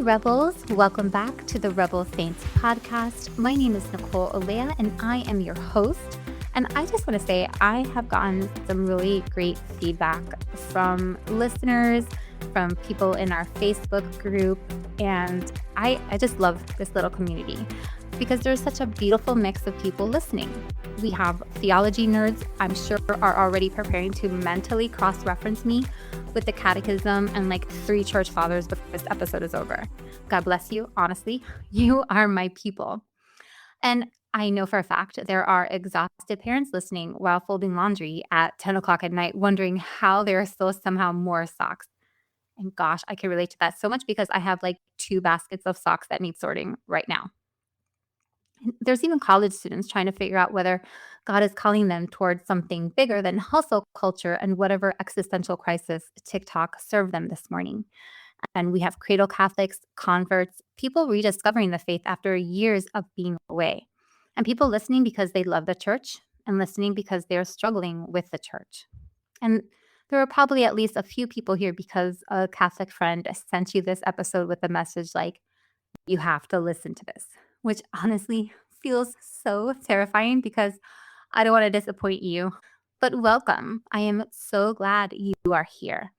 Rebels. Welcome back to the Rebel Saints podcast. My name is Nicole and I am your host. And I just want to say I have gotten some really great feedback from listeners, from people in our Facebook group, and I just love this little community because there's such a beautiful mix of people listening. We have theology nerds, I'm sure, are already preparing to mentally cross-reference me with the catechism and like 3 church fathers before this episode is over. God bless you. Honestly, you are my people. And I know for a fact there are exhausted parents listening while folding laundry at 10 o'clock at night, wondering how there are still somehow more socks. And gosh, I can relate to that so much because I have like 2 baskets of socks that need sorting right now. There's even college students trying to figure out whether God is calling them towards something bigger than hustle culture and whatever existential crisis TikTok served them this morning. And we have cradle Catholics, converts, people rediscovering the faith after years of being away, and people listening because they love the church and listening because they're struggling with the church. And there are probably at least a few people here because a Catholic friend sent you this episode with a message like, you have to listen to this, which honestly feels so terrifying because I don't want to disappoint you. But welcome. I am so glad you are here.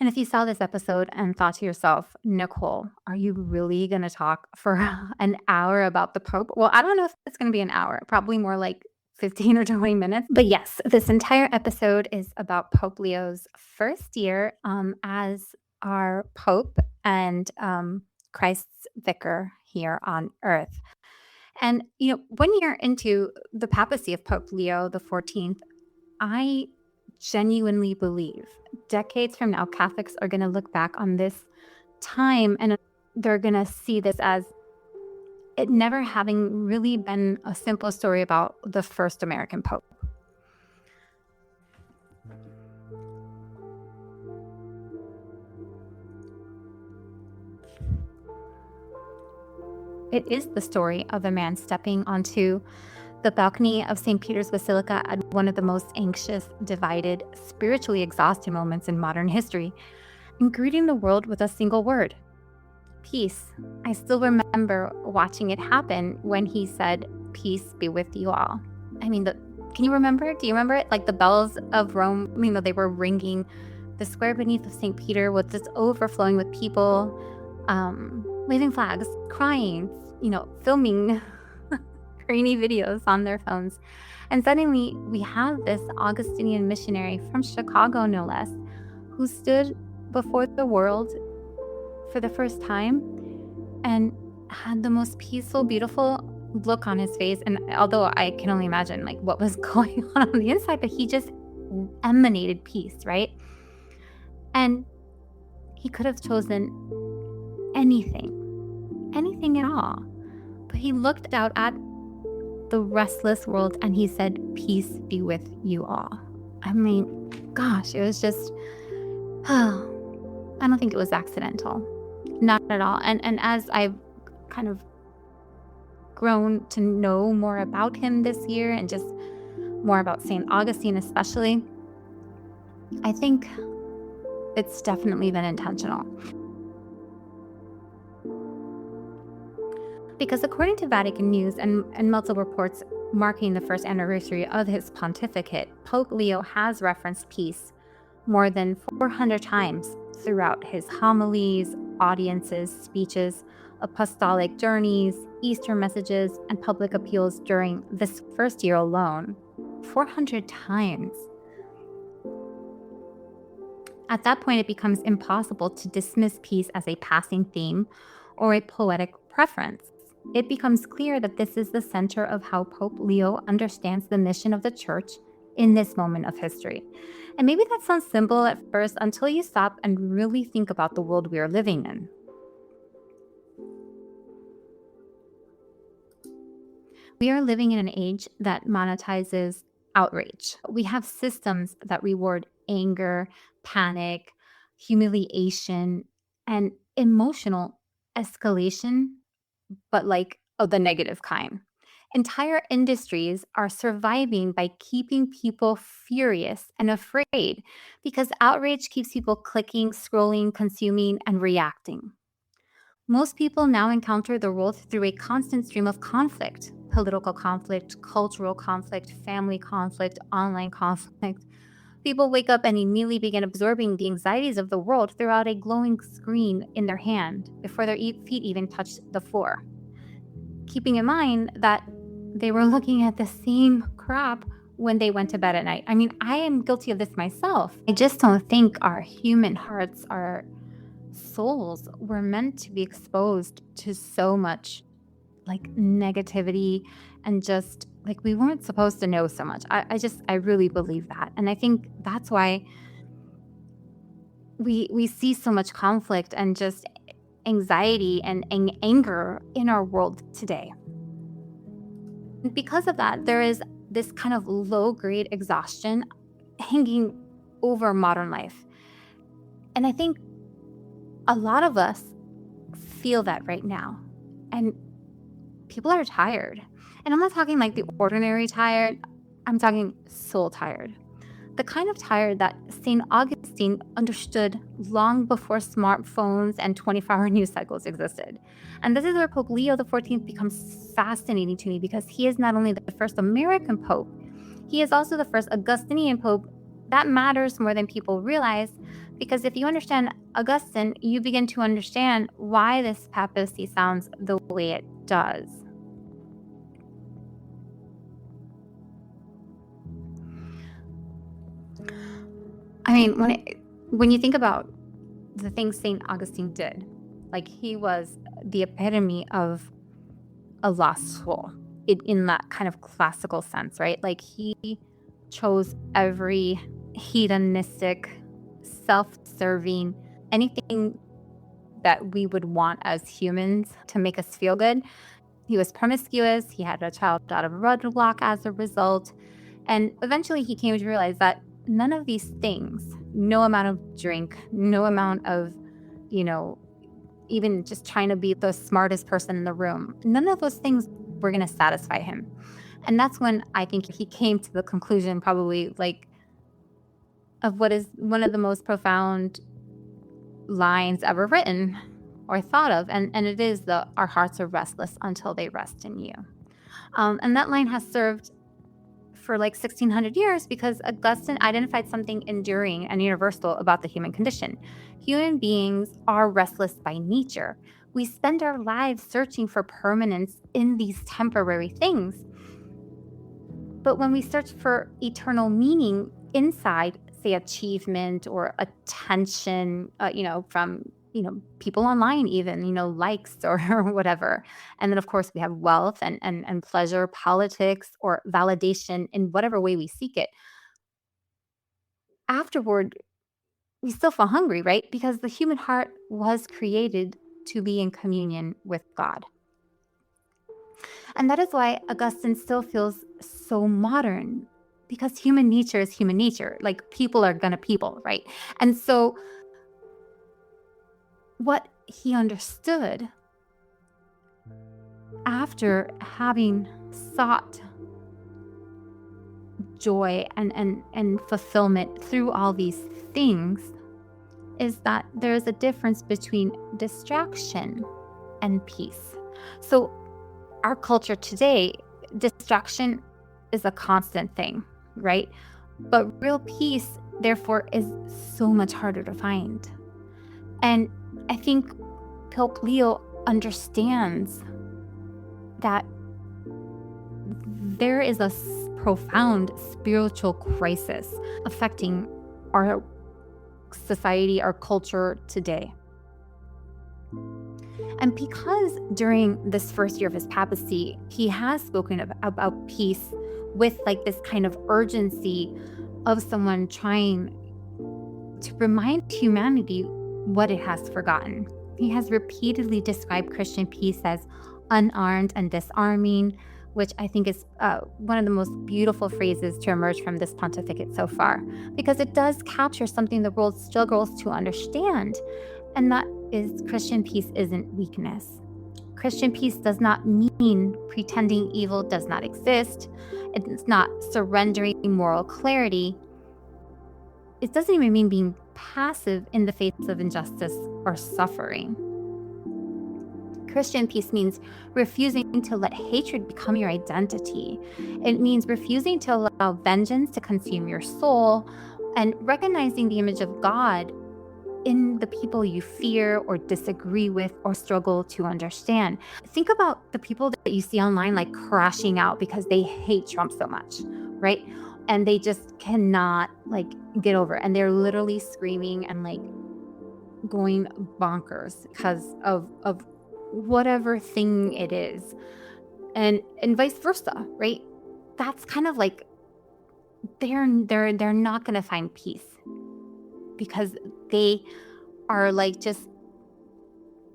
And if you saw this episode and thought to yourself, Nicole, are you really going to talk for an hour about the Pope? Well, I don't know if it's going to be an hour, probably more like 15 or 20 minutes. But yes, this entire episode is about Pope Leo's first year as our Pope and Christ's vicar here on earth. And, 1 year into the papacy of Pope Leo XIV, I genuinely believe decades from now, Catholics are going to look back on this time and they're going to see this as it never having really been a simple story about the first American Pope. It is the story of a man stepping onto the balcony of St. Peter's Basilica at one of the most anxious, divided, spiritually exhausted moments in modern history, and greeting the world with a single word: peace. I still remember watching it happen when he said, "Peace be with you all." I mean, can you remember it? Do you remember it? Like the bells of Rome, they were ringing. The square beneath of St. Peter was just overflowing with people, waving flags, crying, filming grainy videos on their phones. And suddenly we have this Augustinian missionary from Chicago, no less, who stood before the world for the first time and had the most peaceful, beautiful look on his face. And although I can only imagine like what was going on the inside, but he just emanated peace, right? And he could have chosen anything at all. But he looked out at the restless world and he said, "Peace be with you all." I mean, gosh, it was just, I don't think it was accidental. Not at all. And as I've kind of grown to know more about him this year and just more about St. Augustine especially, I think it's definitely been intentional. Because according to Vatican News and multiple reports marking the first anniversary of his pontificate, Pope Leo has referenced peace more than 400 times throughout his homilies, audiences, speeches, apostolic journeys, Easter messages, and public appeals during this first year alone. 400 times. At that point, it becomes impossible to dismiss peace as a passing theme or a poetic preference. It becomes clear that this is the center of how Pope Leo understands the mission of the church in this moment of history. And maybe that sounds simple at first until you stop and really think about the world we are living in. We are living in an age that monetizes outrage. We have systems that reward anger, panic, humiliation, and emotional escalation, but the negative kind. Entire industries are surviving by keeping people furious and afraid because outrage keeps people clicking, scrolling, consuming, and reacting. Most people now encounter the world through a constant stream of conflict: political conflict, cultural conflict, family conflict, online conflict. People wake up and immediately begin absorbing the anxieties of the world throughout a glowing screen in their hand before their feet even touch the floor. Keeping in mind that they were looking at the same crap when they went to bed at night. I mean, I am guilty of this myself. I just don't think our human hearts, our souls were meant to be exposed to so much like negativity, and just like we weren't supposed to know so much. I really believe that. And I think that's why we see so much conflict and just anxiety and anger in our world today. And because of that, there is this kind of low grade exhaustion hanging over modern life. And I think a lot of us feel that right now. And people are tired. And I'm not talking like the ordinary tired, I'm talking soul tired. The kind of tired that St. Augustine understood long before smartphones and 24-hour news cycles existed. And this is where Pope Leo XIV becomes fascinating to me, because he is not only the first American pope, he is also the first Augustinian pope. That matters more than people realize, because if you understand Augustine, you begin to understand why this papacy sounds the way it does. I mean, when you think about the things St. Augustine did, like he was the epitome of a lost soul in that kind of classical sense, right? Like he chose every hedonistic, self-serving, anything that we would want as humans to make us feel good. He was promiscuous. He had a child out of wedlock as a result. And eventually he came to realize that none of these things, no amount of drink, no amount of, even just trying to be the smartest person in the room, none of those things were going to satisfy him. And that's when I think he came to the conclusion, probably like, of what is one of the most profound lines ever written or thought of. And it is our hearts are restless until they rest in you. And that line has served for like 1600 years because Augustine identified something enduring and universal about the human condition. Human beings are restless by nature. We spend our lives searching for permanence in these temporary things. But when we search for eternal meaning inside, say, achievement or attention, from people online, even, likes or whatever. And then, of course, we have wealth and pleasure, politics, or validation in whatever way we seek it. Afterward, we still feel hungry, right? Because the human heart was created to be in communion with God. And that is why Augustine still feels so modern, because human nature is human nature. Like people are gonna people, right? And so what he understood after having sought joy and fulfillment through all these things is that there's a difference between distraction and peace. So our culture today, distraction is a constant thing, right? But real peace, therefore, is so much harder to find. And I think Pope Leo understands that there is a profound spiritual crisis affecting our society, our culture today. And because during this first year of his papacy, he has spoken about peace with like this kind of urgency of someone trying to remind humanity what it has forgotten. He has repeatedly described Christian peace as unarmed and disarming, which I think is one of the most beautiful phrases to emerge from this pontificate so far, because it does capture something the world struggles to understand, and that is Christian peace isn't weakness. Christian peace does not mean pretending evil does not exist. It's not surrendering moral clarity. It doesn't even mean being passive in the face of injustice or suffering. Christian peace means refusing to let hatred become your identity. It means refusing to allow vengeance to consume your soul and recognizing the image of God in the people you fear or disagree with or struggle to understand. Think about the people that you see online like crashing out because they hate Trump so much, right? And they just cannot like get over it. And they're literally screaming and like going bonkers because of whatever thing it is. And vice versa, right? That's kind of like they're not going to find peace because they are like just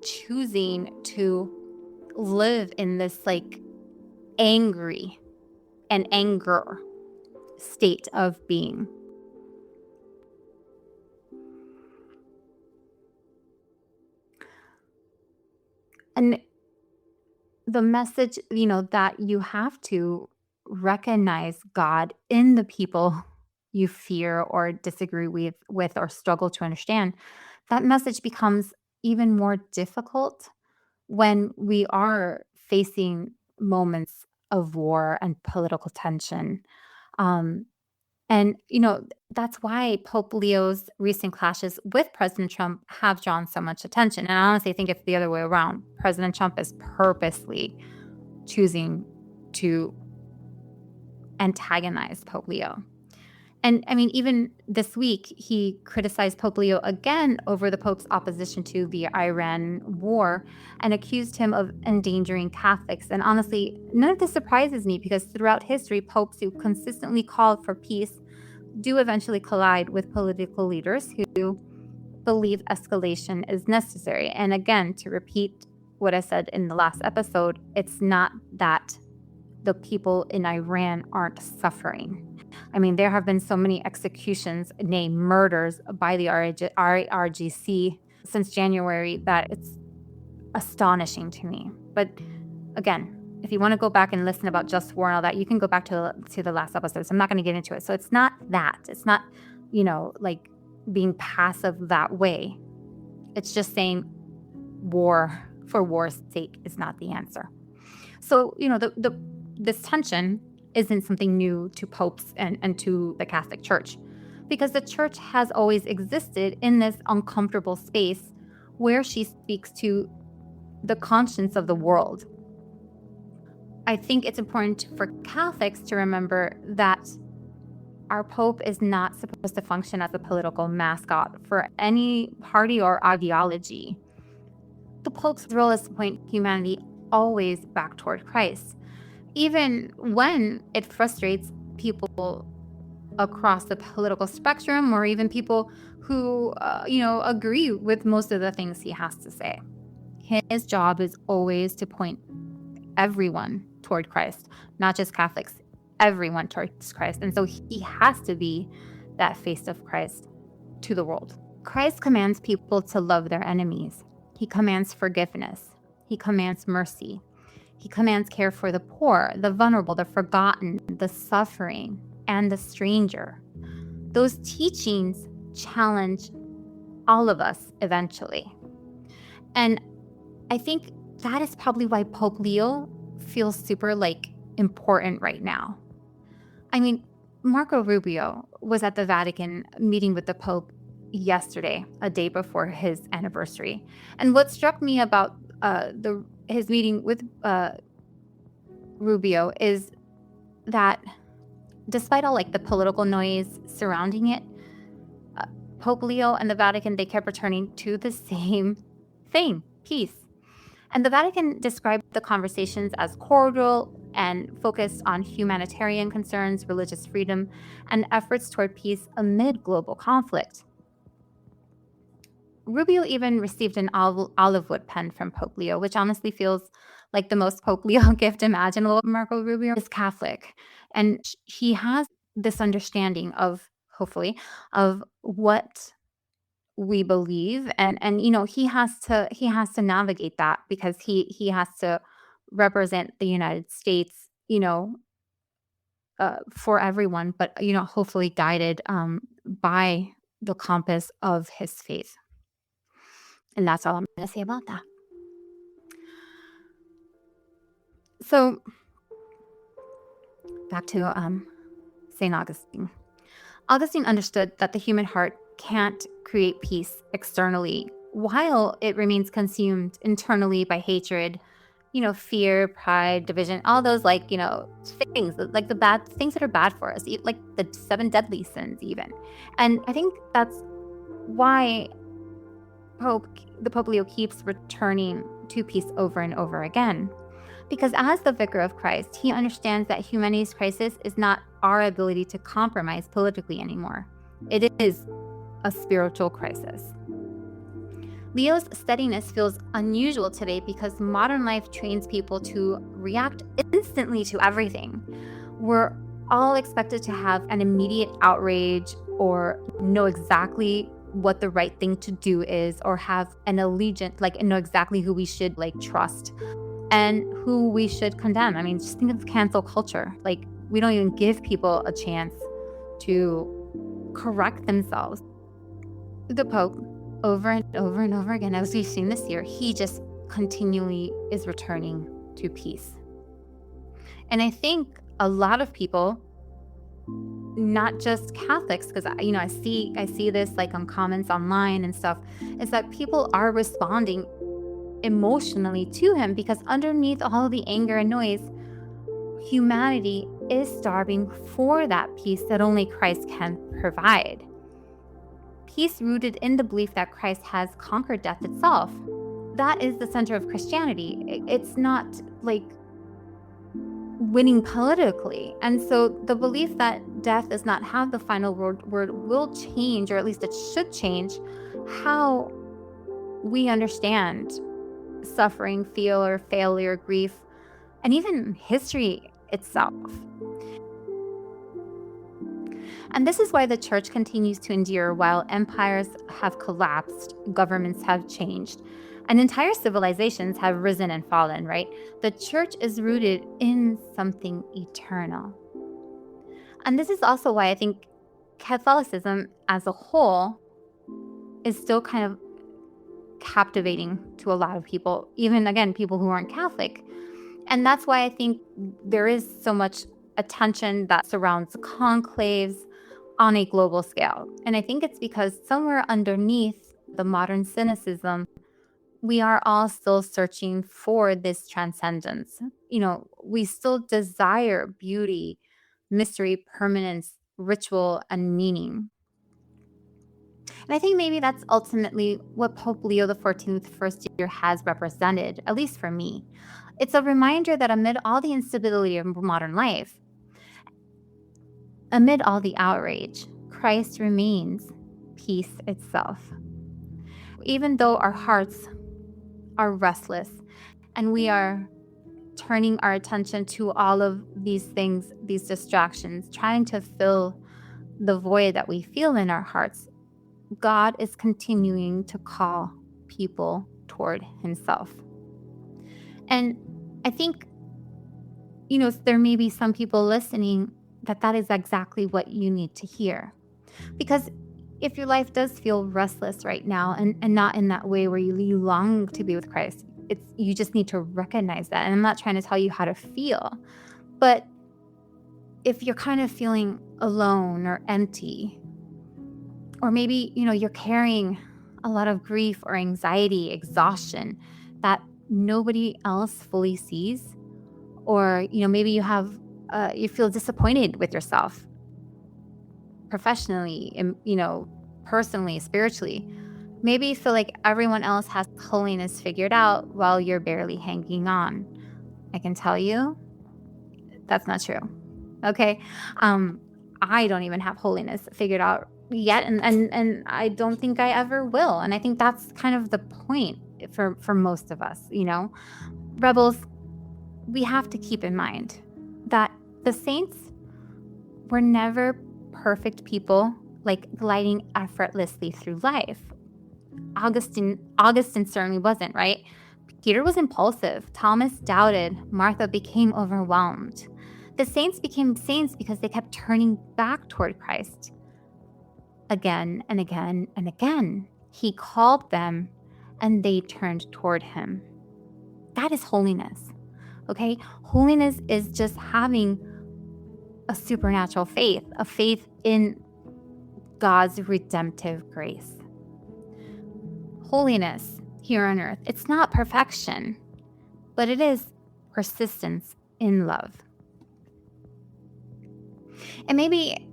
choosing to live in this like angry and anger state of being. And the message, that you have to recognize God in the people you fear or disagree with or struggle to understand, that message becomes even more difficult when we are facing moments of war and political tension. Um, and that's why Pope Leo's recent clashes with President Trump have drawn so much attention. And I honestly think it's the other way around. President Trump is purposely choosing to antagonize Pope Leo. And I mean, even this week, he criticized Pope Leo again over the Pope's opposition to the Iran war and accused him of endangering Catholics. And honestly, none of this surprises me because throughout history, popes who consistently called for peace do eventually collide with political leaders who believe escalation is necessary. And again, to repeat what I said in the last episode, it's not that the people in Iran aren't suffering. I mean, there have been so many executions, nay, murders by the IRGC since January that it's astonishing to me. But again, if you want to go back and listen about just war and all that, you can go back to the last episode. So I'm not going to get into it. So it's not that. It's not, like being passive that way. It's just saying war for war's sake is not the answer. So, this tension isn't something new to popes and to the Catholic Church, because the Church has always existed in this uncomfortable space where she speaks to the conscience of the world. I think it's important for Catholics to remember that our Pope is not supposed to function as a political mascot for any party or ideology. The Pope's role is to point humanity always back toward Christ, even when it frustrates people across the political spectrum or even people who, agree with most of the things he has to say. His job is always to point everyone toward Christ, not just Catholics, everyone towards Christ. And so he has to be that face of Christ to the world. Christ commands people to love their enemies. He commands forgiveness. He commands mercy. He commands care for the poor, the vulnerable, the forgotten, the suffering, and the stranger. Those teachings challenge all of us eventually. And I think that is probably why Pope Leo feels super important right now. I mean, Marco Rubio was at the Vatican meeting with the Pope yesterday, a day before his anniversary. And what struck me about his meeting with Rubio is that despite all the political noise surrounding it, Pope Leo and the Vatican, they kept returning to the same thing, peace. And the Vatican described the conversations as cordial and focused on humanitarian concerns, religious freedom, and efforts toward peace amid global conflict. Rubio even received an olive wood pen from Pope Leo, which honestly feels like the most Pope Leo gift imaginable. Marco Rubio is Catholic, and he has this understanding of, hopefully, of what we believe, and he has to navigate that because he has to represent the United States, for everyone, but hopefully guided by the compass of his faith. And that's all I'm going to say about that. So back to St. Augustine. Augustine understood that the human heart can't create peace externally while it remains consumed internally by hatred, fear, pride, division, all those things, like the bad things that are bad for us, like the seven deadly sins even. And I think that's why the Pope Leo keeps returning to peace over and over again. Because as the vicar of Christ, he understands that humanity's crisis is not our ability to compromise politically anymore. It is a spiritual crisis. Leo's steadiness feels unusual today because modern life trains people to react instantly to everything. We're all expected to have an immediate outrage or know exactly what the right thing to do is, or have an allegiance, know exactly who we should trust and who we should condemn. I mean, just think of cancel culture. We don't even give people a chance to correct themselves. The Pope, over and over and over again, as we've seen this year, he just continually is returning to peace. And I think a lot of people, not just Catholics, because I see this on comments online and stuff, is that people are responding emotionally to him because underneath all the anger and noise, humanity is starving for that peace that only Christ can provide. Peace rooted in the belief that Christ has conquered death itself. That is the center of Christianity. It's not winning politically. And so the belief that death does not have the final word will change, or at least it should change, how we understand suffering, feel, or failure, grief, and even history itself. And this is why the church continues to endure while empires have collapsed, governments have changed, and entire civilizations have risen and fallen, right? The church is rooted in something eternal. And this is also why I think Catholicism as a whole is still kind of captivating to a lot of people, even, again, people who aren't Catholic. And that's why I think there is so much attention that surrounds conclaves on a global scale. And I think it's because somewhere underneath the modern cynicism, we are all still searching for this transcendence. We still desire beauty, mystery, permanence, ritual, and meaning. And I think maybe that's ultimately what Pope Leo XIV's first year has represented, at least for me. It's a reminder that amid all the instability of modern life, amid all the outrage, Christ remains peace itself. Even though our hearts are restless and we are turning our attention to all of these things, these distractions, trying to fill the void that we feel in our hearts, God is continuing to call people toward himself. And I think, there may be some people listening that is exactly what you need to hear. Because if your life does feel restless right now and not in that way where you long to be with Christ, you just need to recognize that. And I'm not trying to tell you how to feel, but if you're kind of feeling alone or empty, or maybe, you're carrying a lot of grief or anxiety, exhaustion that nobody else fully sees, or, maybe you feel disappointed with yourself professionally, personally, spiritually. Maybe you feel like everyone else has holiness figured out while you're barely hanging on. I can tell you that's not true. Okay. I don't even have holiness figured out yet. And I don't think I ever will. And I think that's kind of the point for most of us, Rebels, we have to keep in mind that the saints were never perfect people, gliding effortlessly through life. Augustine certainly wasn't, right? Peter was impulsive. Thomas doubted. Martha became overwhelmed. The saints became saints because they kept turning back toward Christ again and again and again. He called them and they turned toward him. That is holiness, okay? Holiness is just having a supernatural faith, a faith in God's redemptive grace. Holiness here on earth, it's not perfection, but it is persistence in love. And maybe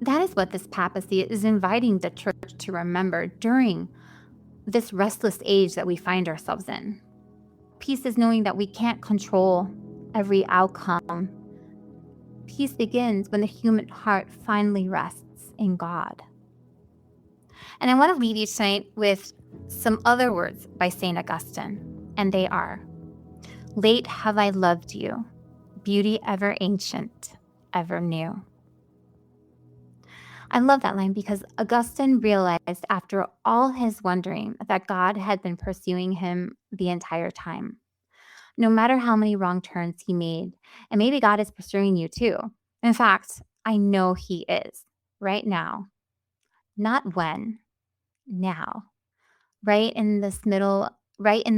that is what this papacy is inviting the church to remember during this restless age that we find ourselves in. Peace is knowing that we can't control every outcome. Peace begins when the human heart finally rests in God. And I want to leave you tonight with some other words by St. Augustine, and they are, "Late have I loved you, beauty ever ancient, ever new." I love that line because Augustine realized after all his wondering that God had been pursuing him the entire time. No matter how many wrong turns he made, and maybe God is pursuing you too. In fact, I know he is right now, not when, now, right in the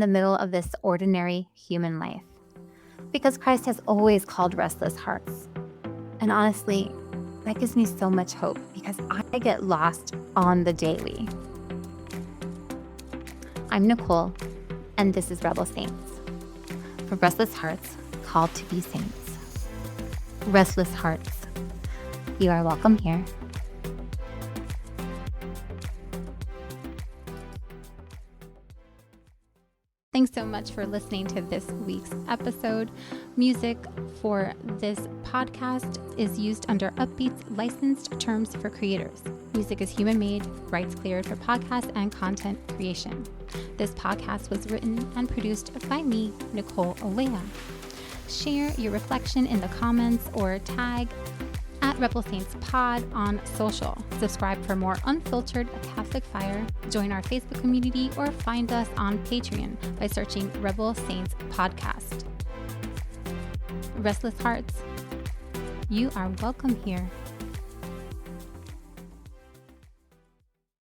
middle of this ordinary human life. Because Christ has always called restless hearts. And honestly, that gives me so much hope because I get lost on the daily. I'm Nicole, and this is Rebel Saints. For restless hearts called to be saints. Restless hearts, you are welcome here. Thanks so much for listening to this week's episode. Music for this podcast is used under Upbeat's licensed terms for creators. Music is human-made, rights cleared for podcast and content creation. This podcast was written and produced by me, Nicole Olea. Share your reflection in the comments or tag at Rebel Saints Pod on social. Subscribe for more unfiltered Catholic fire, join our Facebook community, or find us on Patreon by searching Rebel Saints Podcast. Restless hearts, you are welcome here.